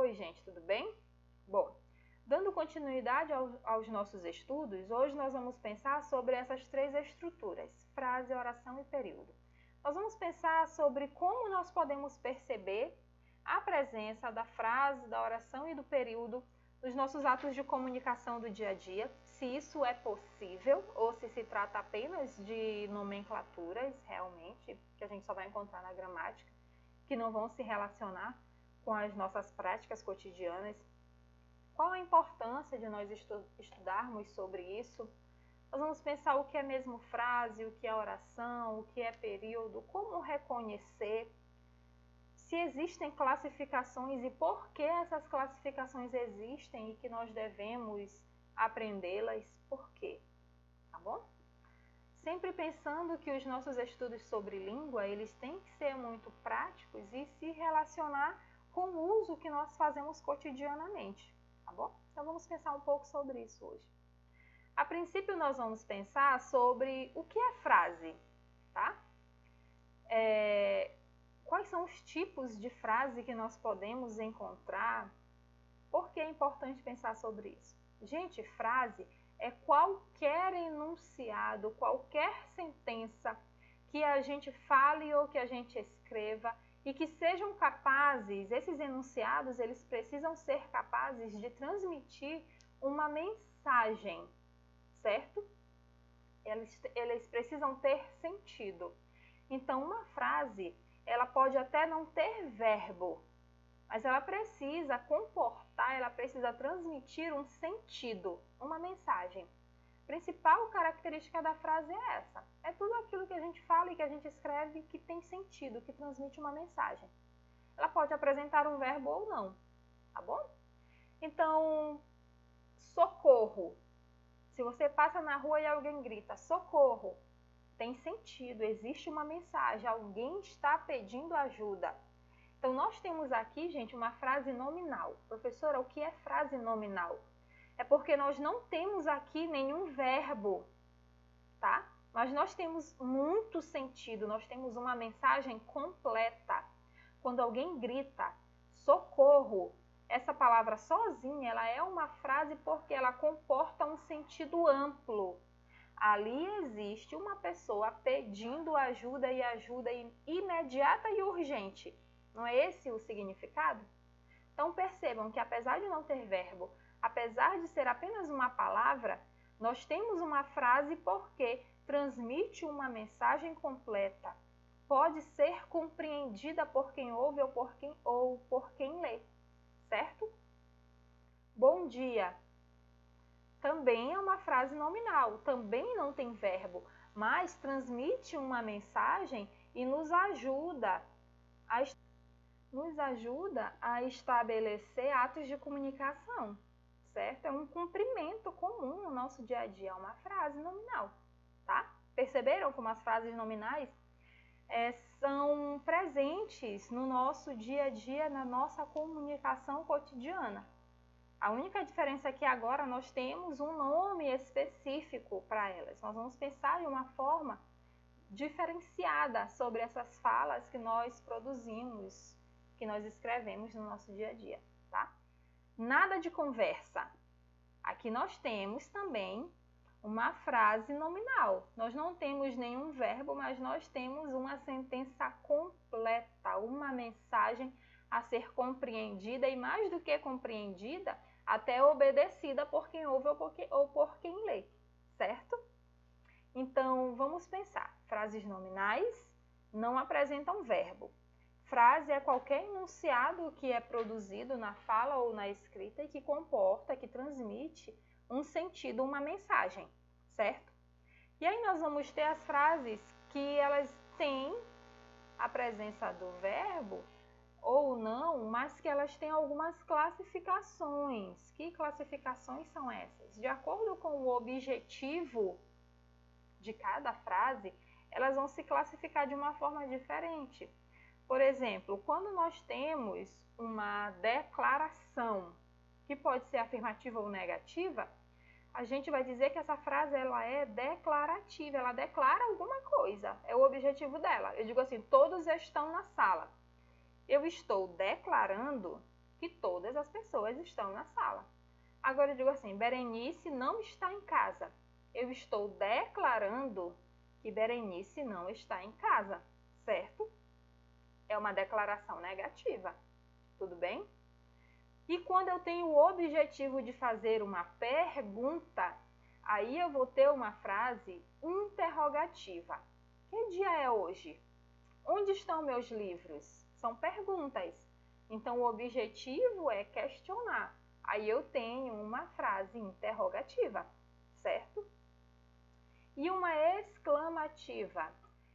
Oi, gente, tudo bem? Bom, dando continuidade aos nossos estudos, hoje nós vamos pensar sobre essas três estruturas, frase, oração e período. Nós vamos pensar sobre como nós podemos perceber a presença da frase, da oração e do período nos nossos atos de comunicação do dia a dia, se isso é possível ou se se trata apenas de nomenclaturas realmente, que a gente só vai encontrar na gramática, que não vão se relacionar com as nossas práticas cotidianas. Qual a importância de nós estudarmos sobre isso? Nós vamos pensar o que é mesmo frase, o que é oração, o que é período, como reconhecer, se existem classificações e por que essas classificações existem e que nós devemos aprendê-las, por quê, tá bom? Sempre pensando que os nossos estudos sobre língua, eles têm que ser muito práticos e se relacionar com o uso que nós fazemos cotidianamente, tá bom? Então vamos pensar um pouco sobre isso hoje. A princípio nós vamos pensar sobre o que é frase, tá? Quais são os tipos de frase que nós podemos encontrar? Por que é importante pensar sobre isso? Gente, frase é qualquer enunciado, qualquer sentença que a gente fale ou que a gente escreva e que sejam capazes, esses enunciados, eles precisam ser capazes de transmitir uma mensagem, certo? Eles precisam ter sentido. Então, uma frase, ela pode até não ter verbo, mas ela precisa comportar, ela precisa transmitir um sentido, uma mensagem. A principal característica da frase é essa. É tudo aquilo que a gente fala e que a gente escreve que tem sentido, que transmite uma mensagem. Ela pode apresentar um verbo ou não, tá bom? Então, socorro. Se você passa na rua e alguém grita socorro, tem sentido, existe uma mensagem, alguém está pedindo ajuda. Então, nós temos aqui, gente, uma frase nominal. Professora, o que é frase nominal? É porque nós não temos aqui nenhum verbo, tá? Mas nós temos muito sentido, nós temos uma mensagem completa. Quando alguém grita socorro, essa palavra sozinha, ela é uma frase porque ela comporta um sentido amplo. Ali existe uma pessoa pedindo ajuda e ajuda imediata e urgente. Não é esse o significado? Então percebam que apesar de não ter verbo, apesar de ser apenas uma palavra, nós temos uma frase porque transmite uma mensagem completa. Pode ser compreendida por quem ouve ou por quem lê, certo? Bom dia. Também é uma frase nominal, também não tem verbo, mas transmite uma mensagem e nos ajuda a estabelecer atos de comunicação, certo? É um cumprimento comum no nosso dia a dia, é uma frase nominal, tá? Perceberam como as frases nominais são presentes no nosso dia a dia, na nossa comunicação cotidiana? A única diferença é que agora nós temos um nome específico para elas. Nós vamos pensar de uma forma diferenciada sobre essas falas que nós produzimos, que nós escrevemos no nosso dia a dia, tá? Nada de conversa. Aqui nós temos também uma frase nominal. Nós não temos nenhum verbo, mas nós temos uma sentença completa, uma mensagem a ser compreendida e, mais do que compreendida, até obedecida por quem ouve ou por quem lê, certo? Então, vamos pensar. Frases nominais não apresentam verbo. Frase é qualquer enunciado que é produzido na fala ou na escrita e que comporta, que transmite um sentido, uma mensagem, certo? E aí nós vamos ter as frases que elas têm a presença do verbo ou não, mas que elas têm algumas classificações. Que classificações são essas? De acordo com o objetivo de cada frase, elas vão se classificar de uma forma diferente. Por exemplo, quando nós temos uma declaração, que pode ser afirmativa ou negativa, a gente vai dizer que essa frase ela é declarativa, ela declara alguma coisa, é o objetivo dela. Eu digo assim, todos estão na sala. Eu estou declarando que todas as pessoas estão na sala. Agora eu digo assim, Berenice não está em casa. Eu estou declarando que Berenice não está em casa, certo? É uma declaração negativa, tudo bem? E quando eu tenho o objetivo de fazer uma pergunta, aí eu vou ter uma frase interrogativa. Que dia é hoje? Onde estão meus livros? São perguntas. Então, o objetivo é questionar. Aí eu tenho uma frase interrogativa, certo? E uma exclamativa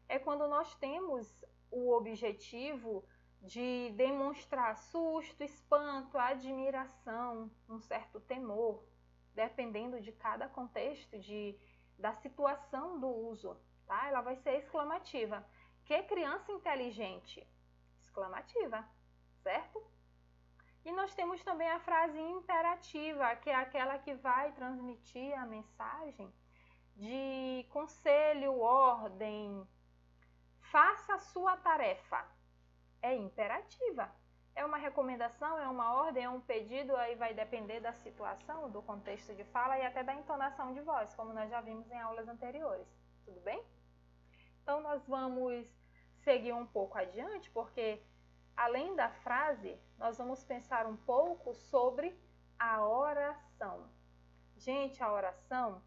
é quando nós temos o objetivo de demonstrar susto, espanto, admiração, um certo temor, dependendo de cada contexto, da situação do uso, tá? Ela vai ser exclamativa. Que criança inteligente? Exclamativa, certo? E nós temos também a frase imperativa, que é aquela que vai transmitir a mensagem de conselho, ordem, faça a sua tarefa. É imperativa. É uma recomendação, é uma ordem, é um pedido, aí vai depender da situação, do contexto de fala e até da entonação de voz, como nós já vimos em aulas anteriores. Tudo bem? Então, nós vamos seguir um pouco adiante, porque além da frase, nós vamos pensar um pouco sobre a oração. Gente, a oração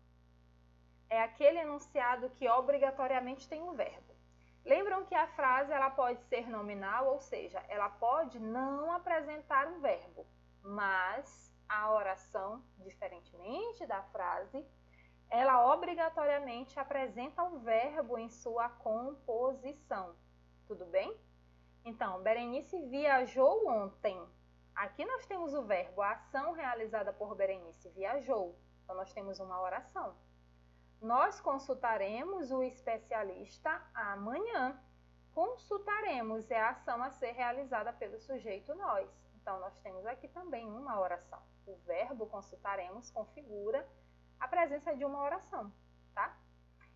é aquele enunciado que obrigatoriamente tem um verbo. Lembram que a frase ela pode ser nominal, ou seja, ela pode não apresentar um verbo, mas a oração, diferentemente da frase, ela obrigatoriamente apresenta um verbo em sua composição. Tudo bem? Então, Berenice viajou ontem. Aqui nós temos o verbo, a ação realizada por Berenice viajou. Então, nós temos uma oração. Nós consultaremos o especialista amanhã. Consultaremos é a ação a ser realizada pelo sujeito nós. Então, nós temos aqui também uma oração. O verbo consultaremos configura a presença de uma oração, tá?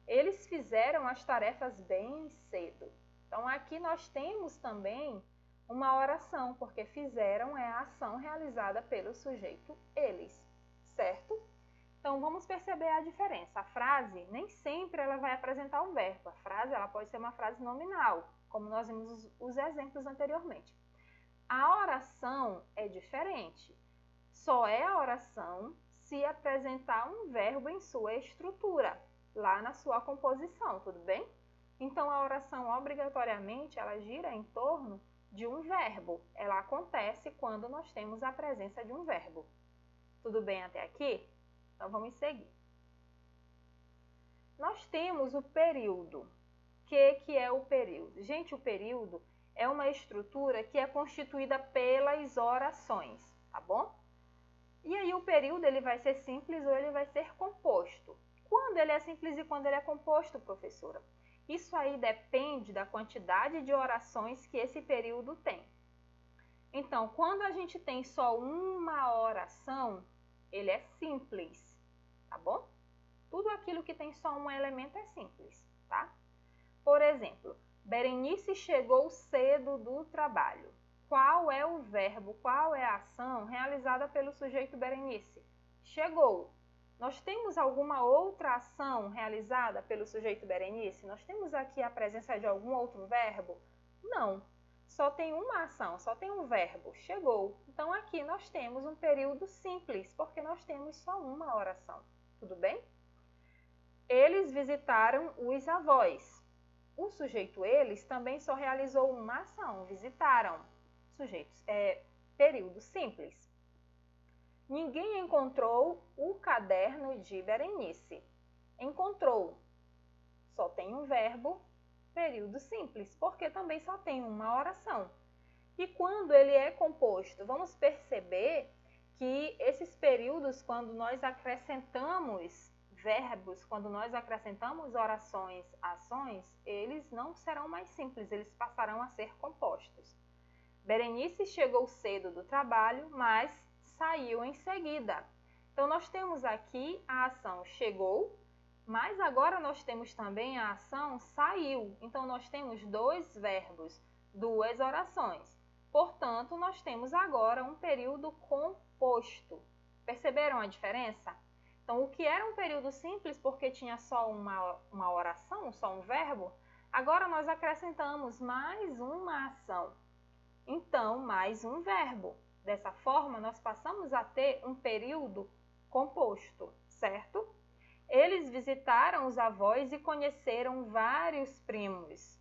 Eles fizeram as tarefas bem cedo. Então, aqui nós temos também uma oração, porque fizeram é a ação realizada pelo sujeito eles, certo? Então, vamos perceber a diferença. A frase, nem sempre ela vai apresentar um verbo. A frase, ela pode ser uma frase nominal, como nós vimos os exemplos anteriormente. A oração é diferente. Só é a oração se apresentar um verbo em sua estrutura, lá na sua composição, tudo bem? Então, a oração, obrigatoriamente, ela gira em torno de um verbo. Ela acontece quando nós temos a presença de um verbo. Tudo bem até aqui? Então, vamos seguir. Nós temos o período. O que é o período? Gente, o período é uma estrutura que é constituída pelas orações, tá bom? E aí, o período ele vai ser simples ou ele vai ser composto. Quando ele é simples e quando ele é composto, professora? Isso aí depende da quantidade de orações que esse período tem. Então, quando a gente tem só uma oração, ele é simples, tá bom? Tudo aquilo que tem só um elemento é simples, tá? Por exemplo, Berenice chegou cedo do trabalho. Qual é o verbo, qual é a ação realizada pelo sujeito Berenice? Chegou. Nós temos alguma outra ação realizada pelo sujeito Berenice? Nós temos aqui a presença de algum outro verbo? Não. Só tem uma ação, só tem um verbo, chegou. Então, aqui nós temos um período simples, porque nós temos só uma oração. Tudo bem? Eles visitaram os avós. O sujeito eles também só realizou uma ação, visitaram. Sujeitos, período simples. Ninguém encontrou o caderno de Berenice. Encontrou. Só tem um verbo, período simples, porque também só tem uma oração. E quando ele é composto, vamos perceber que esses períodos, quando nós acrescentamos verbos, quando nós acrescentamos orações, ações, eles não serão mais simples, eles passarão a ser compostos. Berenice chegou cedo do trabalho, mas saiu em seguida. Então, nós temos aqui a ação chegou, mas agora nós temos também a ação saiu. Então, nós temos dois verbos, duas orações. Portanto, nós temos agora um período composto. Perceberam a diferença? Então, o que era um período simples porque tinha só uma oração, só um verbo, agora nós acrescentamos mais uma ação. Então, mais um verbo. Dessa forma, nós passamos a ter um período composto, certo? Eles visitaram os avós e conheceram vários primos.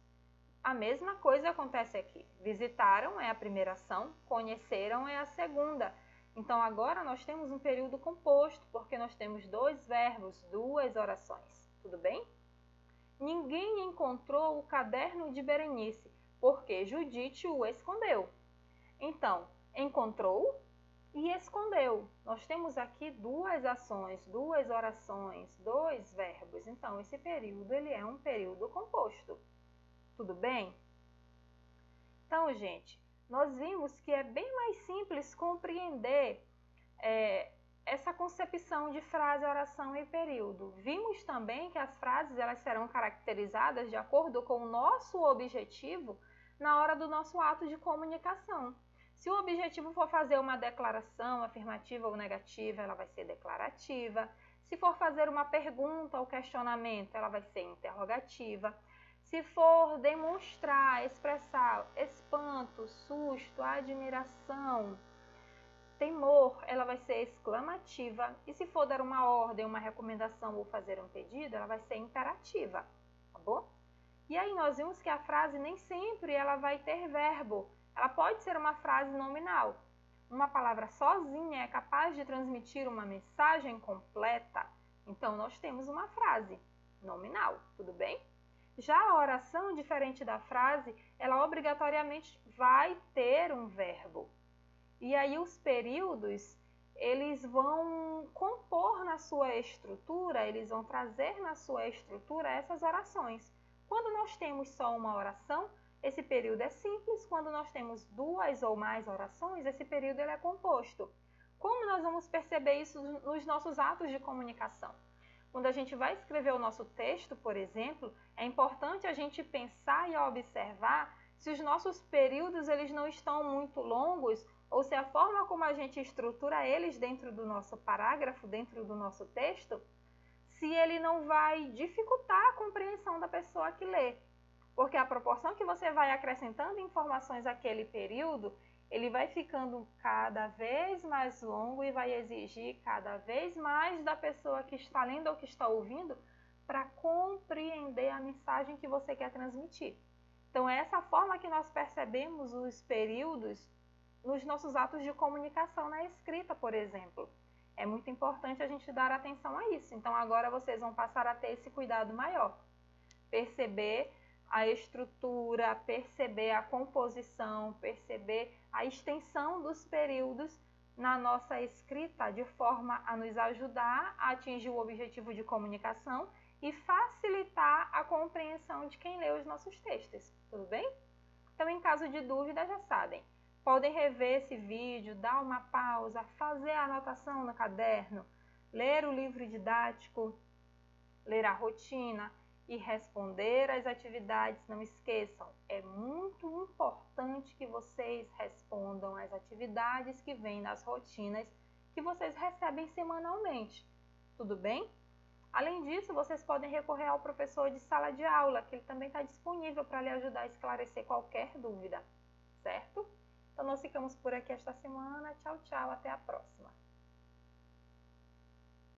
A mesma coisa acontece aqui. Visitaram é a primeira ação, conheceram é a segunda. Então, agora nós temos um período composto, porque nós temos dois verbos, duas orações. Tudo bem? Ninguém encontrou o caderno de Berenice, porque Judite o escondeu. Então, encontrou e escondeu. Nós temos aqui duas ações, duas orações, dois verbos. Então, esse período ele é um período composto. Tudo bem? Então, gente, nós vimos que é bem mais simples compreender essa concepção de frase, oração e período. Vimos também que as frases elas serão caracterizadas de acordo com o nosso objetivo na hora do nosso ato de comunicação. Se o objetivo for fazer uma declaração afirmativa ou negativa, ela vai ser declarativa. Se for fazer uma pergunta ou questionamento, ela vai ser interrogativa. Se for demonstrar, expressar espanto, susto, admiração, temor, ela vai ser exclamativa. E se for dar uma ordem, uma recomendação ou fazer um pedido, ela vai ser imperativa, tá bom? E aí nós vimos que a frase nem sempre ela vai ter verbo. Ela pode ser uma frase nominal. Uma palavra sozinha é capaz de transmitir uma mensagem completa. Então, nós temos uma frase nominal, tudo bem? Já a oração, diferente da frase, ela obrigatoriamente vai ter um verbo. E aí os períodos, eles vão compor na sua estrutura, eles vão trazer na sua estrutura essas orações. Quando nós temos só uma oração, esse período é simples. Quando nós temos duas ou mais orações, esse período ele é composto. Como nós vamos perceber isso nos nossos atos de comunicação? Quando a gente vai escrever o nosso texto, por exemplo, é importante a gente pensar e observar se os nossos períodos eles não estão muito longos ou se a forma como a gente estrutura eles dentro do nosso parágrafo, dentro do nosso texto, se ele não vai dificultar a compreensão da pessoa que lê. Porque a proporção que você vai acrescentando informações àquele período, ele vai ficando cada vez mais longo e vai exigir cada vez mais da pessoa que está lendo ou que está ouvindo para compreender a mensagem que você quer transmitir. Então, é essa forma que nós percebemos os períodos nos nossos atos de comunicação na escrita, por exemplo. É muito importante a gente dar atenção a isso. Então, agora vocês vão passar a ter esse cuidado maior. Perceber a estrutura, perceber a composição, perceber a extensão dos períodos na nossa escrita, de forma a nos ajudar a atingir o objetivo de comunicação e facilitar a compreensão de quem lê os nossos textos. Tudo bem? Então, em caso de dúvida, já sabem. Podem rever esse vídeo, dar uma pausa, fazer a anotação no caderno, ler o livro didático, ler a rotina e responder às atividades. Não esqueçam, é muito importante que vocês respondam às atividades que vêm nas rotinas que vocês recebem semanalmente. Tudo bem? Além disso, vocês podem recorrer ao professor de sala de aula, que ele também está disponível para lhe ajudar a esclarecer qualquer dúvida, certo? Então, nós ficamos por aqui esta semana. Tchau, tchau. Até a próxima.